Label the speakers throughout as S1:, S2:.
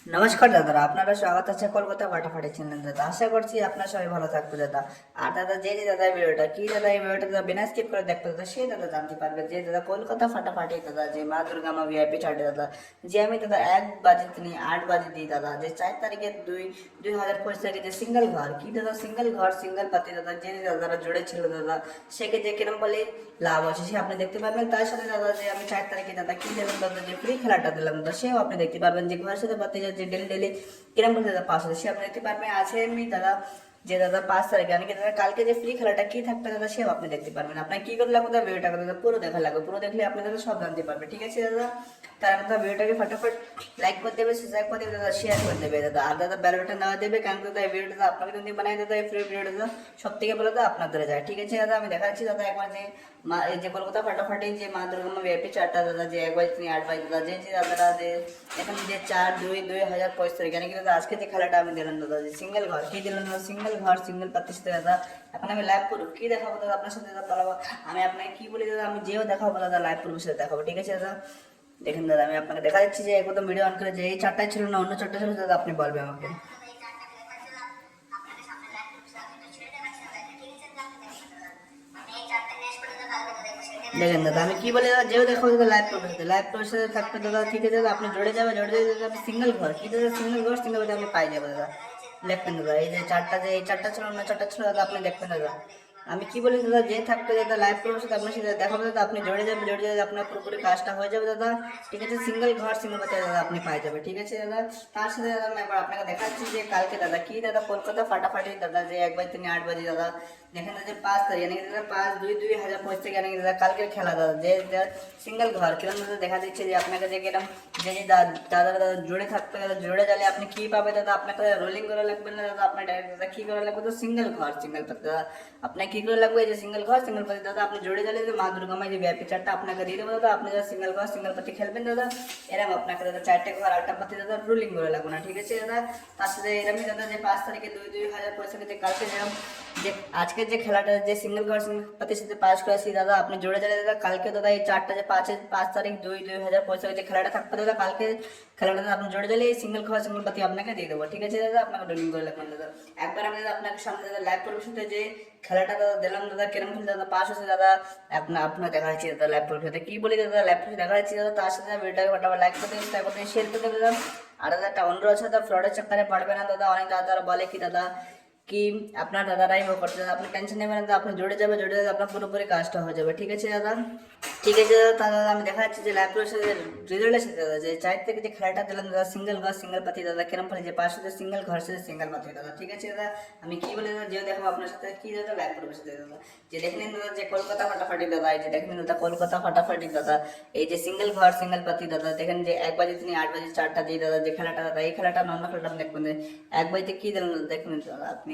S1: নমস্কার দাদা, আপনারা স্বাগত আছে কলকাতা ফাটাফাটি চ্যানেল দাদা। আশা করছি আপনার সবাই ভালো থাকবে দাদা। আর দাদা যে দাদা এই ভিডিওটা কি দাদা, এই ভিডিওটা দাদা বিনা স্কিপ করে দেখতে দাদা, সেই দাদা জানতে পারবে যে দাদা কলকাতা ফাটাফাটি দাদা, যে মা দুর্গা মা ভিআইপি চার্টে দাদা, যে আমি দাদা 1 বাজে তিনি 8 বাজে দিই দাদা, যে 4 তারিখে 2025 যে সিঙ্গেল ঘর কি দাদা, সিঙ্গেল ঘর সিঙ্গেল পাতি দাদা, যে দাদারা জুড়ে ছিল দাদা, সেকে যে কিরম বলে লাভ আছে সে আপনি দেখতে পারবেন। তার সাথে দাদা যে আমি 4 তারিখে দাদা কি দিলাম দাদা, যে ফ্রি খেলাটা দিলাম দাদা, সেও আপনি দেখতে পারবেন। যে ঘরের সাথে পাতি যে ডেলি ডেলি কিরম করে দাদা পাস হচ্ছে সে আপনি দেখতে পারবেন। আছে এমনি দাদা যে দাদা 5 তারিখে আমি দাদা কালকে যে ফ্রি খেলাটা কি থাকবে দাদা, সেও আপনি দেখতে পারবেন। আপনার কি করে লাগবে দাদা, ভিডিওটা দাদা পুরো দেখা লাগবে, পুরো দেখলে আপনি দাদা সব জানতে পারবেন। ঠিক আছে দাদা, তার দাদা ভিডিওটাকে ফটাফট লাইক করে দেবে, সাবস্ক্রাইব করে দেবে দাদা, শেয়ার করে দেবে দাদা, আর দাদা বেল বাটন দেওয়া দেবে, কারণ দাদা এই ভিডিওটা আপনাকে যদি বানাই দাদা, এই ফ্রি ভিডিওটা দাদা সব থেকে ভালো দাদা আপনার ধরে যায়। ঠিক আছে দাদা, আমি দেখাচ্ছি দাদা একবার যে মা এই যে কলকাতা ফাটাফাটি যে মা দুর্গা মা ভিআইপি চারটা দাদা, যে 1 বাজে 8 বাজে দাদা, যে দাদারা যে এখন যে 4-2-2025 জানি কি দাদা, আজকে যে খেলাটা আমি দিলাম দাদা, যে সিঙ্গেল ঘর কি দিলাম দাদা, সিঙ্গেল ঘর সিঙ্গেল পাতির সাথে দাদা এখন আমি লাইভ করবো কি দেখাবো দাদা আপনার সাথে দাদা পালাবো। আমি আপনাকে কি বলি দাদা, আমি যেও দেখাবো দাদা লাইভ করবো সাথে দেখাবো। ঠিক আছে দাদা, দেখেন দাদা আমি আপনাকে দেখা যাচ্ছি যে একদম ভিডিও অন করে, যে এই চারটায় ছিল না অন্য চারটা ছিল দাদা, আপনি বলবে আমাকে। দেখেন দাদা আমি কি বলি দাদা, যেও দেখো দাদা লাইভ প্রবেশ, লাইভ প্রবেশে থাকবে দাদা। ঠিক আছে দাদা, আপনি জড়ে যাবে, জড়ে যাবে দাদা, আপনি সিঙ্গেল ঘর কি দাদা, সিঙ্গেল ঘর সিঙ্গেল ঘরে আপনি পাই যাবে দাদা। দেখবেন দাদা এই যে চারটা, যে এই চারটা ছিল অন্য চারটা ছিল দাদা, আপনি দেখবেন দাদা। আমি কি বলি দাদা, যে থাকবে দাদা লাইভ প্রবেশে আপনার সাথে দেখাবো দাদা, আপনি জড়ে যাবে, জড়ে যাবে আপনার পুরোপুরি কাজটা হয়ে যাবে দাদা। ঠিক আছে, সিঙ্গেল ঘর সিঙ্গেল বাচ্চা দাদা আপনি পাই যাবে। ঠিক আছে দাদা, তার সাথে দাদা আমি একবার আপনাকে দেখাচ্ছি যে কালকে দাদা কি দাদা কলকাতা ফাটাফাটি দাদা, যে 1 বাজে 8 বাজে দাদা, দেখেন দাদা যে 5 তারিখ यानी দাদা 5-2-2025 থেকে यानी দাদা কালকের খেলা দাদা, যে সিঙ্গেল ঘর কিরম দাদা দেখা দিচ্ছে যে আপনাকে যে কিরম যে যে দাদা দাদা জুড়ে থাকতে দাদা, জুড়ে গেলে আপনি কি পাবে দাদা, আপনাকে রোলিং করা লাগবে না দাদা, আপনার ডাইরেক্ট দাদা কি করা লাগবে তো সিঙ্গেল ঘর সিঙ্গেল পাতি দাদা, আপনার কি করে লাগবে, এই যে সিঙ্গেল ঘর সিঙ্গেল পাতি দাদা, আপনি জুড়ে গেলে মা দুর্গা মা যে ভিআইপি চারটা আপনাকে দিয়ে দেবো দাদা, আপনি যারা সিঙ্গেল ঘর সিঙ্গেল পাতি খেলবেন দাদা, এরকম আপনাকে দাদা 4টে ঘর 8টা পাতি দাদা রোলিং করে লাগবে না। ঠিক আছে দাদা, তার সাথে এরকমই দাদা যে 5 তারিখে 2-2025 যে কালকে যেরকম যে আজকের যে খেলাটা যে সিঙ্গেল ঘর সিঙ্গেল পাতির সাথে পাস করেছি দাদা, আপনি জোরে জোরে দাদা কালকে দাদা এই চারটা যে 5 তারিখ 2-2025 যে খেলাটা থাকবে দাদা, কালকে খেলাটা দাদা আপনি জোরে জোরে এই সিঙ্গেল ঘর সিঙ্গেল পাতি আপনাকে দিয়ে দেবো। ঠিক আছে দাদা, আপনাকে ডোলিং করে লাগবেন দাদা। একবার আমি দাদা আপনাকে সামনে দাদা লাইভ পরিবেশতে যে খেলাটা দাদা দিলাম দাদা, কিরম খেলে দাদা পাস হচ্ছে দাদা, আপনার দেখা যাচ্ছে দাদা লাইভ পরিবেশতে কি বলি দাদা, লাইভ পরিবেশে দেখা যাচ্ছে দাদা, তার সাথে ভিডিওটাকে ফটাফট লাইক করতে সাবস্ক্রাইব করতে শেয়ার করতে দাদা। আর দাদা একটা অনুরোধ আছে দাদা, ফ্রডের চক্করে পড়বে না দাদা। অনেক দাদারা বলে কি দাদা কি আপনার দাদারাই ও করতে দাদা, আপনি টেনশন নেবেন না দাদা, আপনি জুড়ে যাবে, জুড়ে যাবে আপনার পুরোপুরি কাজটা হয়ে যাবে। ঠিক আছে দাদা, ঠিক আছে দাদা, তা দাদা আমি দেখা যাচ্ছে যে ল্যাপটপের সাথে রেজাল্টের সাথে দাদা, যে 4 থেকে যে খেলাটা দিলাম দাদা সিঙ্গেল ঘর সিঙ্গেল পাতি দাদা, কেরম ফলে যে 5 সাথে সিঙ্গেল ঘর সাথে সিঙ্গেল পাতি দাদা। ঠিক আছে দাদা, আমি কি বলি দাদা, যে দেখো আপনার সাথে কি দাদা ল্যাপটপের সাথে দাদা, যে দেখেন দাদা যে কলকাতা ফাটাফাটি দাদা, এই যে দেখেন দাদা কলকাতা ফাটাফাটি দাদা, এই যে সিঙ্গেল ঘর সিঙ্গেল পাতি দাদা, দেখেন যে 1 বাজে তিনি 8 বাজে চারটা দিয়ে দাদা যে খেলাটা দাদা, এই খেলাটা অন্য খেলাটা আপনি দেখবেন 1 বাজে কি দিলাম দাদা, দেখুন দাদা আপনি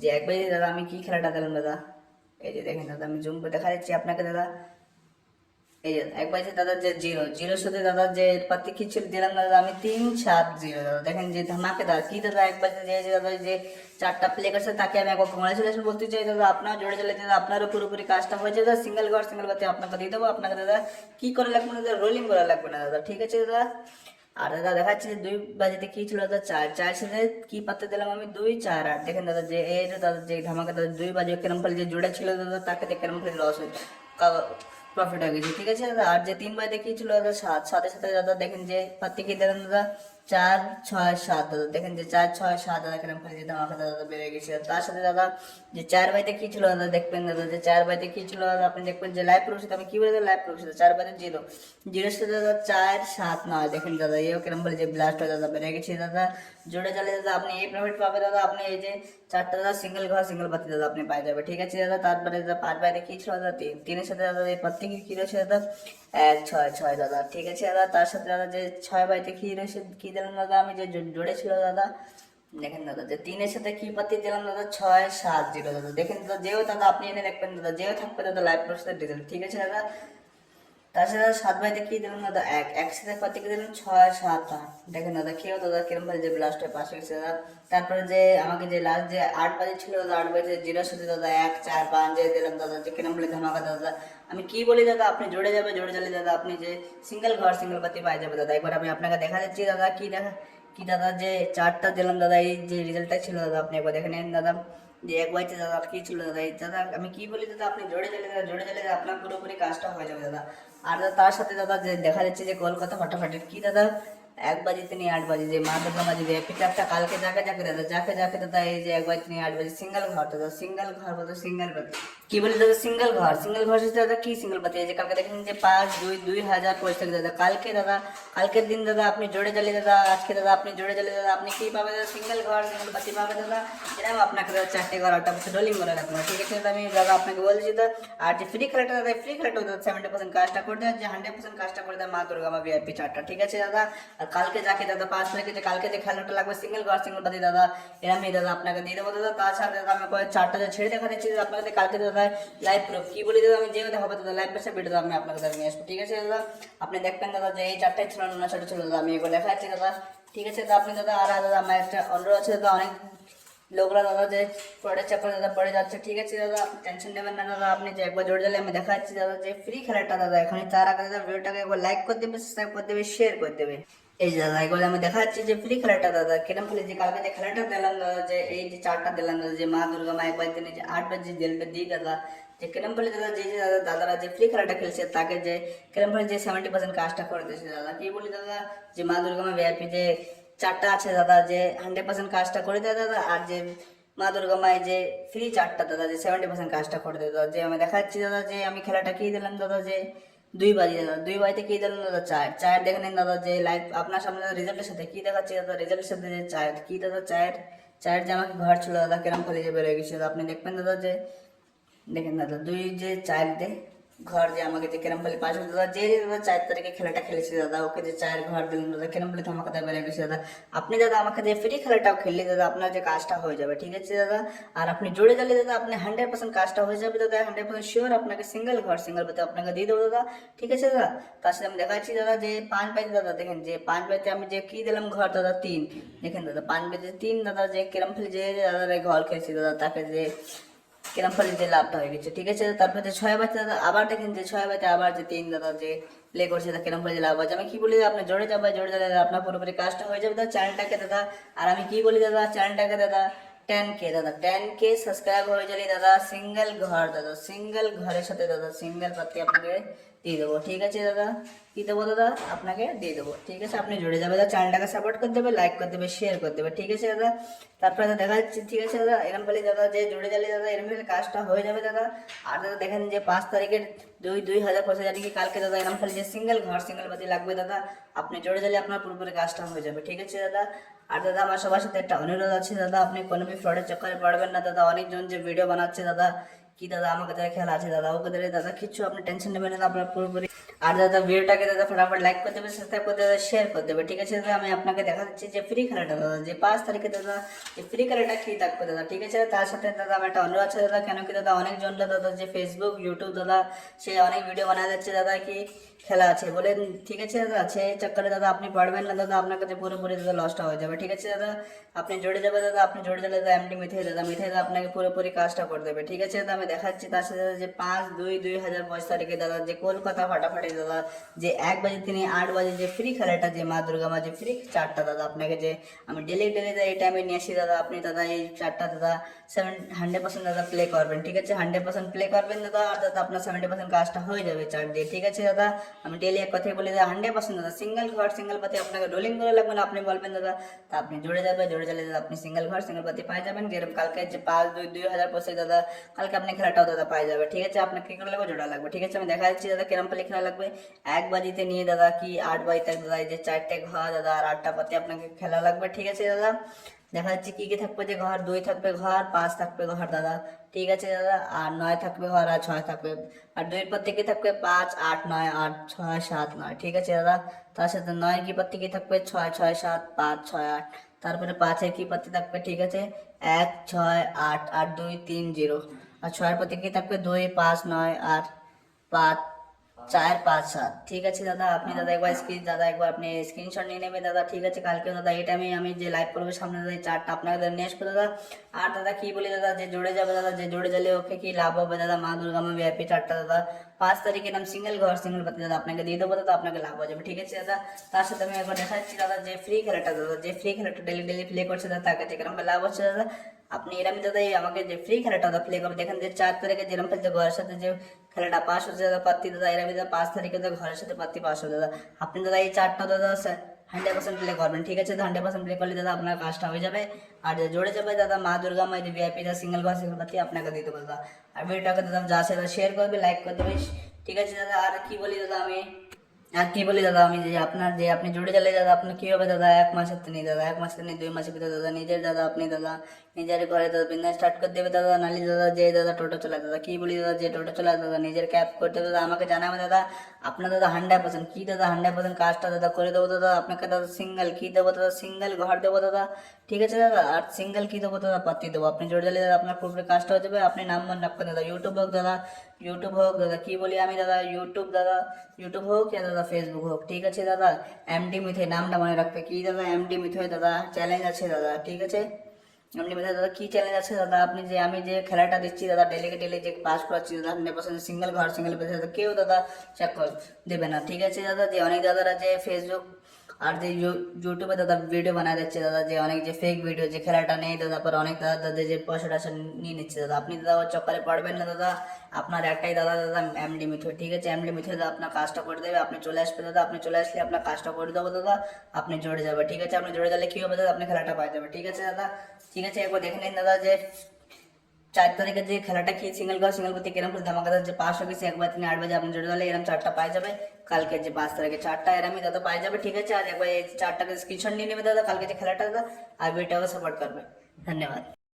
S1: যে 1 বাজে দাদা আমি কি খেলাটা দিলাম দাদা, এই যে দেখেন দাদা আমি জুম করে দেখা যাচ্ছি আপনাকে দাদা, এই যে 1 বাজে দাদা যে জিরো জিরোর সাথে দাদা যে পাতি খিচুড়ি দিলাম দাদা আমি 3-7-0 দাদা, দেখেন যে ধামাকে দাদা কি দাদা 1 বাজে যে দাদা যে চারটা প্লে করছে তাকে আমি একবার কংগ্রেচুলেশন বলতে চাই দাদা, আপনার জোরে চলে দাদা আপনারও পুরোপুরি কাজটা হয়েছে দাদা, সিঙ্গেল ঘর সিঙ্গেল পাতি আপনাকে দিয়ে দেবো। আপনাকে দাদা কি করে লাগবে না দাদা, রোলিং করা লাগবে না দাদা। ঠিক আছে দাদা, আর দাদা দেখাচ্ছে যে 2 বাজেতে কি ছিল দাদা, চার সাথে কি পাতে দিলাম আমি 2-4-8, দেখেন দাদা যে এই যে দাদা যে ধামাকা দাদা 2 বাজে কেরম ফলে যে জোড়া ছিল দাদা, তাকে কেরম ফলে লস হয়েছে প্রফিট হয়ে গেছে। ঠিক আছে দাদা, আর যে 3 বাজে কি ছিল দাদা 7, 7-এর সাথে দাদা দেখেন যে পাতি কি দিলাম দাদা 4-6-7 দাদা, দেখেন যে 4-6-7 দাদা কেরম ফলে যে ধামাকা দাদা বেড়ে গেছে। তার সাথে দাদা যে 4 বাজে কি ছিল দাদা দেখবেন দাদা, যে 4 বাজে কি ছিল দাদা আপনি দেখবেন যে লাইভ প্রবেশ, আমি কি বলে লাইভ প্রবেশ 4 বাজে জিরো জিরোর সাথে দাদা 4-7-9, দেখেন দাদা এও কেরম বলে যে ব্লাস্ট হয়ে দাদা বেড়ে গেছে দাদা, জোরে চালে দাদা আপনি এই প্রফিট পাবে দাদা, আপনি এই যে চারটা দাদা সিঙ্গেল ঘর সিঙ্গেল পাতি দাদা আপনি পাই যাবে। ঠিক আছে দাদা, তারপরে দাদা 5 বাজে কি ছিল দাদা 3-3-এর সাথে দাদা এই পাতি কি রয়েছে দাদা 1-6-6 দাদা। ঠিক আছে দাদা, তার সাথে দাদা যে 6 বাজে কি রয়েছে কি দিলাম দাদা আমি যে জোরে ছিল দাদা, দেখেন দাদা যে 3-এর সাথে কি পাতি দিলাম দাদা 6-7-0 দাদা, দেখেন দাদা যেও দাদা আপনি এনে দেখবেন দাদা, যেও থাকবে দাদা লাইভ প্রসেসের ডিটেল। ঠিক আছে দাদা, তাছাড়া 7 বাজে কি দিলাম দাদা একসাথে পাতি কি দিলাম 6-7-8, দেখেন দাদা খেয়েও দাদা কিরম ভাবে যে ব্লাস্ট হয়ে পাশে গেছে দাদা। তারপরে যে আমাকে যে লাস্ট যে 8 বাজে ছিল দাদা, 8 বাজে জিরোর সাথে দাদা 1-4-5 যে দিলাম দাদা, যে কিরম বলে ধামাকা দাদা, আমি কি বলি দাদা আপনি জোরে যাবে, জোরে চলে দাদা আপনি যে সিঙ্গেল ঘর সিঙ্গেল পাতি পাই যাবে দাদা। একবার আমি আপনাকে দেখা যাচ্ছি দাদা কি দেখা কি দাদা যে চারটা দিলাম দাদা, এই যে রেজাল্টটা ছিল দাদা আপনি একবার দেখে নেন দাদা, যে এক বাইতে দাদা কি ছিল দাদা, এই দাদা আমি কি বলি দাদা, আপনি জোরে দিলে দাদা, জোরে দিলে আপনার পুরোপুরি কাজটা হয়ে যাবে দাদা। আর দাদা তার সাথে দাদা যে দেখা যাচ্ছে যে কলকাতা ফাটাফাটি কি দাদা 1 বাজে 8 বাজে যে মা দুর্গা মাঝে যে পিকআপটা কালকে যাকে যাকে দাদা, যাকে যাকে দাদা এই যে 1 বাজে 8 বাজে সিঙ্গেল ঘর দাদা, সিঙ্গেল ঘর বলতে সিঙ্গেল কি বলি দাদা, সিঙ্গেল ঘর, সিঙ্গেল ঘর সাথে দাদা কি সিঙ্গেল বাতি, এই যে কালকে দেখেন যে 5 2 2000 পয়সা থাকে দাদা, কালকে দাদা কালকের দিন দাদা আপনি জোরে জ্বালিয়ে দাদা, আজকে দাদা আপনি জোরে জ্বালিয়ে দাদা, আপনি কি পাবে দাদা, সিঙ্গেল ঘর সিঙ্গেল বাতি পাবে দাদা। এরকম আপনাকে দাদা 4টে ঘর 8টা বছর রোলিং করে রাখবো, ঠিক আছে দাদা, আমি দাদা আপনাকে বলছি দাদা। আর যে ফ্রি খেলাটা দাদা, ফ্রি খেলাটা দাদা 70% কাজটা করে দেয়, যে 100% কাজটা করে দেয় মা দুর্গা মা ভিআইপি চারটা, ঠিক আছে দাদা। আর কালকে যাকে দাদা 5 তারিখে যে কালকে যে খেলাটা লাগবে সিঙ্গেল ঘর সিঙ্গেল বাতি দাদা, এরমই দাদা আপনাকে দিয়ে দেবো দাদা। তাছাড়া দাদা আমি চারটা যে ছেড়ে দেখা দিচ্ছি দাদা আপনাকে, কালকে দাদা লাইভ প্রুফ কি বলি দাদা, আমি যেভাবে হবে দাদা লাইভ পেসে ভিডিও আমি আপনাকে দাদা নিয়ে আসবো, ঠিক আছে দাদা। আপনি দেখবেন দাদা যে এই চারটাই ছিল না, ছোটো ছিল দাদা, আমি এগুলো দেখা যাচ্ছে দাদা, ঠিক আছে দাদা। আপনি দাদা আর দাদা আমার একটা অনুরোধ আছে দাদা, অনেক লোকরা দাদা যে পড়ে চাপড়ে দাদা পড়ে যাচ্ছে, ঠিক আছে দাদা, আপনি টেনশন নেবেন না দাদা। আপনি যে একবার জোরে দিলে আমি দেখা যাচ্ছি দাদা যে ফ্রি খেলাটা দাদা, এখনই তার আগে দাদা ভিডিওটাকে একবার লাইক করে দেবে, সাবস্ক্রাইব করে দেবে, শেয়ার করে দেবে। এই যে দাদা এগুলো আমি দেখা যাচ্ছি যে ফ্রি খেলাটা দাদা কিরম খেলে, যে কালকে যে খেলাটা দিলাম দাদা, যে এই যে চারটা দিলাম দাদা, যে মা দুর্গা মা একবার দিনে যে 8 বাজে দিলবে দিই দাদা, যে কিরম খেলে দাদা, যে দাদা দাদারা যে ফ্রি খেলাটা খেলছে তাকে যে কিরম খেলে যে 70% কাজটা করে দিয়েছে দাদা, কি বলি দাদা, যে মা দুর্গা মা ভিআইপি যে চারটা আছে দাদা, যে 100% কাজটা করে দেয় দাদা। আর যে মা দুর্গা মায়ের যে ফ্রি চারটা দাদা, যে 70% কাজটা করে দেয় দাদা, যে আমি দেখাচ্ছি দাদা, যে আমি খেলাটা কি দিলাম দাদা, যে 2 বাজে দাদা, 2 বাজে কি দিলাম দাদা, চার চার দেখে নিন দাদা, যে লাইভ আপনার সামনে রেজাল্টের সাথে কি দেখাচ্ছি দাদা, রেজাল্টের সাথে যে চার কি দাদা, চার চার যে আমাকে ঘর ছিল দাদা কিরম খেলে যে বেরোয় গেছে দাদা, আপনি দেখবেন দাদা, যে দেখেন দাদা 2 যে 4 দে ঘর, যে আমাকে যে কেরম বলে 5 দাদা, যে দাদা 4 তারিখে খেলাটা খেলেছি দাদা, ওকে যে 4 ঘর দিলাম দাদা, কেরম বলে আমাকে দাদা বেড়ে গেছে দাদা। আপনি দাদা আমাকে যে ফ্রি খেলাটাও খেললে দাদা আপনার যে কাজটা হয়ে যাবে, ঠিক আছে দাদা। আর আপনি জোরে জ্বালিয়ে দাদা আপনি 100% কাজটা হয়ে যাবে দাদা, 100% শিওর আপনাকে সিঙ্গেল ঘর সিঙ্গেল বাতি আপনাকে দিয়ে দেবো দাদা, ঠিক আছে দাদা। তার সাথে আমি দেখাচ্ছি দাদা যে 5 বাজে দাদা, দেখেন যে 5 বাজে আমি যে কি দিলাম ঘর দাদা 3, দেখেন দাদা 5 বাজে 3 দাদা, যে কেরম ফেলে যে দাদা ঘর খেয়েছি দাদা, তাকে যে কিরম ফলে যে লাভটা হয়ে গেছে, ঠিক আছে। তারপরে যে 6 বাজে দাদা আবার দেখেন যে 6 বাজে আবার যে 3 দাদা যে প্লে করছে দাদা, কিরম ফলে যে লাভ আছে। আমি কি বলি দাদা, আপনি জোরে যাবে, জোরে যাবে দাদা, আপনার পুরোপুরি কাজটা হয়ে যাবে দাদা চ্যানেলটাকে দাদা। আর আমি কি বলি দাদা, চ্যানেলটাকে দাদা 10K দাদা, 10K সাবস্ক্রাইব হয়ে গেলে দাদা সিঙ্গেল ঘর দাদা, সিঙ্গেল ঘরের সাথে দাদা সিঙ্গেল পাতি আপনাকে দিয়ে দেবো, ঠিক আছে দাদা। কি দেবো দাদা, আপনাকে দিয়ে দেবো, ঠিক আছে। আপনি জুড়ে যাবে দাদা, চ্যানেলটাকে সাপোর্ট করে দেবে, লাইক করে দেবে, শেয়ার করে দেবে, ঠিক আছে দাদা। তারপরে দাদা দেখা যাচ্ছে, ঠিক আছে দাদা, এরম বলে দাদা যে জুড়ে গেলে দাদা এরম বলে কাজটা হয়ে যাবে দাদা। আর দাদা দেখেন যে 5 তারিখের 2000 পয়সা জানি কি কালকে দাদা এরম খালি যে সিঙ্গেল ঘর সিঙ্গেল বাতি লাগবে দাদা, আপনি জুড়ে গেলে আপনার পুরোপুরি কাজটা হয়ে যাবে, ঠিক আছে দাদা। আর দাদা আমার সবার সাথে একটা অনুরোধ আছে দাদা, আপনি কোনো বি ফ্রডের চক্করে পড়বেন না দাদা। অনেকজন যে ভিডিও বানাচ্ছে দাদা, কি দাদা আমাকে তাদের খেলা আছে দাদা, ওকে দাদা কিছু আপনি টেনশন নেবেন না, আপনার পুরোপুরি। আর দাদা ভিডিওটাকে দাদা ফটাফট লাইক করে দেবে, সাবস্ক্রাইব করে দেবে, শেয়ার করে দেবে, ঠিক আছে দাদা। আমি আপনাকে দেখা দিচ্ছি যে ফ্রি খেলাটা দাদা, যে 5 তারিখে দাদা এই ফ্রি খেলাটা কি থাকবে দাদা, ঠিক আছে। তার সাথে দাদা আমার একটা অনুরোধ আছে দাদা, কেন কি দাদা অনেকজন দাদা যে ফেসবুক ইউটিউব দাদা সে অনেক ভিডিও বানা যাচ্ছে দাদা, কি খেলা আছে বলেন, ঠিক আছে দাদা। সেই চক্করে দাদা আপনি পারবেন না দাদা, আপনার কাছে পুরোপুরি দাদা লসটা হয়ে যাবে, ঠিক আছে দাদা। আপনি জড়ে যাবে দাদা, আপনি জড়ে গেলে দাদা এমডি মিথে দাদা, মিথে দাদা আপনাকে পুরোপুরি কাজটা করে দেবে, ঠিক আছে দাদা। আমি দেখাচ্ছি তার সাথে দাদা যে 5 2 2025 তারিখে দাদা যে কলকাতা ফাটাফাটি দাদা, যে 1 বাজে 8 বাজে যে ফ্রি খেলাটা, যে মা দুর্গা মা যে ফ্রি চারটা দাদা আপনাকে যে আমি ডেলি দাদা এই টাইমে নিয়ে আসি দাদা, আপনি দাদা এই চারটা দাদা 100% দাদা প্লে করবেন, ঠিক আছে। 100% প্লে করবেন দাদা, আর দাদা আপনার 70% কাজটা হয়ে যাবে চার দিয়ে, ঠিক আছে দাদা। আমি ডেলি এক কথাই বলি দাদা 100% দাদা সিঙ্গেল ঘর সিঙ্গেল পাতি আপনাকে রোলিং করে লাগবে না, আপনি বলবেন দাদা, তা আপনি জুড়ে যাবে, জুড়ে গেলে দাদা আপনি সিঙ্গেল ঘর সিঙ্গেল পাতি পাই যাবেন। যেরকম কালকে যে 5 2 2025 দাদা, কালকে আপনি খেলাটাও দাদা পাই যাবে, ঠিক আছে। আপনাকে কি করে লাগবে, জোড়া লাগবে, ঠিক আছে। আমি দেখা যাচ্ছি দাদা কিরম পালি খেলা লাগবে। 1 বাজিতে নিয়ে দাদা কি 8 বাজে তক দাদা এই যে 4টে ঘর দাদা আর 8টা পাতি আপনাকে খেলা লাগবে, ঠিক আছে দাদা। দেখা যাচ্ছে কি কি থাকবে, যে ঘর 2 থাকবে, ঘর 5 থাকবে ঘর দাদা, ঠিক আছে দাদা। আর 9 থাকবে ঘর, আর 6 থাকবে। আর 2 এর পর থেকে থাকবে 5 8 9 8 6 7 9, ঠিক আছে দাদা। তার সাথে 9 কি পর থেকে থাকবে 6 6 7 5 6 8। তারপরে 5 কি পাতি থাকবে, ঠিক আছে 1 6 8 8 2 3 0। আর 6 পর থেকে থাকবে 2 5 9 8 5 4 5 7, ঠিক আছে দাদা। আপনি দাদা একবার দাদা একবার আপনি স্ক্রিনশট নিয়ে নেবেন দাদা, ঠিক আছে। কালকে দাদা এই টাইমে আমি যে লাইভ করবো সামনে দাদা এই চারটা আপনাকে দাদা নিয়ে আসবো দাদা। আর দাদা কি বলি দাদা, যে জুড়ে যাবে দাদা, যে জুড়ে গেলে ওকে কি লাভ হবে দাদা, মা দুর্গা মা ভিআইপি চারটা দাদা 5 তারিখে নাম সিঙ্গেল ঘর সিঙ্গেল পাতি দাদা আপনাকে দিয়ে দেবো দাদা, আপনাকে লাভ হয়ে যাবে। ঠিক আছে দাদা, তার সাথে আমি একবার দেখাচ্ছি দাদা যে ফ্রি খেলাটা দাদা, যে ফ্রি খেলাটা ডেলি ডেলি প্লে করছে দাদা, তার কাছে কিরকম লাভ হচ্ছে দাদা। আপনি এরকম দাদা আমাকে যে ফ্রি খেলাটা দাদা প্লে করবে, দেখেন যে 4 তারিখে যেরকম ফেলছে ঘরের সাথে যে খেলাটা পাস হচ্ছে দাদা পাত্তি দাদা, এরকম দাদা 5 তারিখে দাদা ঘরের সাথে পাত্তি পাস হবে দাদা। আপনি দাদা এই 4টা দাদা 100% প্লে করবেন। ঠিক আছে দাদা, 100% প্লে করলে দাদা আপনার কাজটা হয়ে যাবে। আর যে জোরে যাবে দাদা মা দুর্গা মাই ভিআইপি দাদা সিঙ্গেল ঘর সিঙ্গেল পাত্তি আপনাকে দিতে বলবো দাদা। আর ভিডিওটাকে দাদা যা আছে শেয়ার করবে, লাইক করে দেবে। ঠিক আছে দাদা, আর কি বলি দাদা আমি যে আপনার যে আপনি জুড়ে গেলে দাদা আপনার কি হবে দাদা, 1 মাসের তো নেই দাদা, 1 মাসের তো নেই, 2 মাসের ভিতরে দাদা নিজের দাদা আপনি দাদা নিজের ঘরে দাদা বিজনেস স্টার্ট করে দেবে দাদা। নালি দাদা যে দাদা টোটো চালায় দাদা, কি বলি দাদা যে টোটো চালায় দাদা নিজের ক্যাব করতে দাদা আমাকে জানাবে দাদা। আপনার দাদা 100% কি দাদা 100% কাজটা দাদা করে দেবো দাদা আপনাকে দাদা। সিঙ্গেল কি দেবো দাদা, সিঙ্গেল ঘর দেবো দাদা। ঠিক আছে দাদা, আর সিঙ্গেল কি দেবো দাদা, পাতি দেবো। আপনি জোরে গেলে দাদা আপনার পুরোপুরি কাজটা হয়ে যাবে। আপনি নাম মনে রাখবেন দাদা, ইউটিউব হোক দাদা, ইউটিউব হোক দাদা, কি বলি আমি দাদা, ইউটিউব হোক या দাদা ফেসবুক হোক। ঠিক আছে দাদা, এমডি মিথে নামটা মনে রাখবে। কি দাদা এমডি মিথে দাদা চ্যালেঞ্জ আছে দাদা। ঠিক আছে এমডি মিথে দাদা কি চ্যালেঞ্জ আছে দাদা, আপনি যে আমি যে খেলাটা দিচ্ছি দাদা ডেলিকে ডেলি যে পাস করাচ্ছি দাদা 100% সিঙ্গেল ঘর সিঙ্গেল পেতে দাদা কেউ দাদা চেক দেবে না। ঠিক আছে দাদা, যে অনেক দাদারা যে ফেসবুক আর যে ইউটিউবে দাদা ভিডিও বানায় দিচ্ছে দাদা, যে অনেক যে ফেক ভিডিও যে খেলাটা নেই দাদা, পর অনেক দাদা দাদা যে পয়সা টয়সা নিয়ে নিচ্ছে দাদা, আপনি দাদা ওর চক্করে পড়বেন না দাদা। আপনার একটাই দাদা দাদা এমডি মিথুন। ঠিক আছে এমডি মিথুন দাদা আপনার কাজটা করে দেবে। আপনি চলে আসবে দাদা, আপনি চলে আসলে আপনার কাজটা করে দেবো দাদা, আপনি জড়ে যাবে। ঠিক আছে, আপনি জড়ে গেলে কি হবে দাদা, আপনি খেলাটা পাই যাবে। ঠিক আছে দাদা, ঠিক আছে একবার দেখে নিন দাদা যে 4 তারিখে যে খেলাটা কি সিঙ্গেল ঘর সিঙ্গেল প্রতি কিরম ধামাকাদার যে পাস হয়ে গেছে, একবার তিনি 8 বাজে আপনি জড়ে গেলে এরকম 4টা পাই যাবে। কালকে যে 5 তারিখে 4টা এরমই দাদা পাই যাবে। ঠিক আছে, আর একবার এই 4টাকে স্ক্রিনশট নিয়ে নেবে দাদা কালকে যে খেলাটা দাদা, আর ভিডিওটাকে সাপোর্ট করবে। ধন্যবাদ।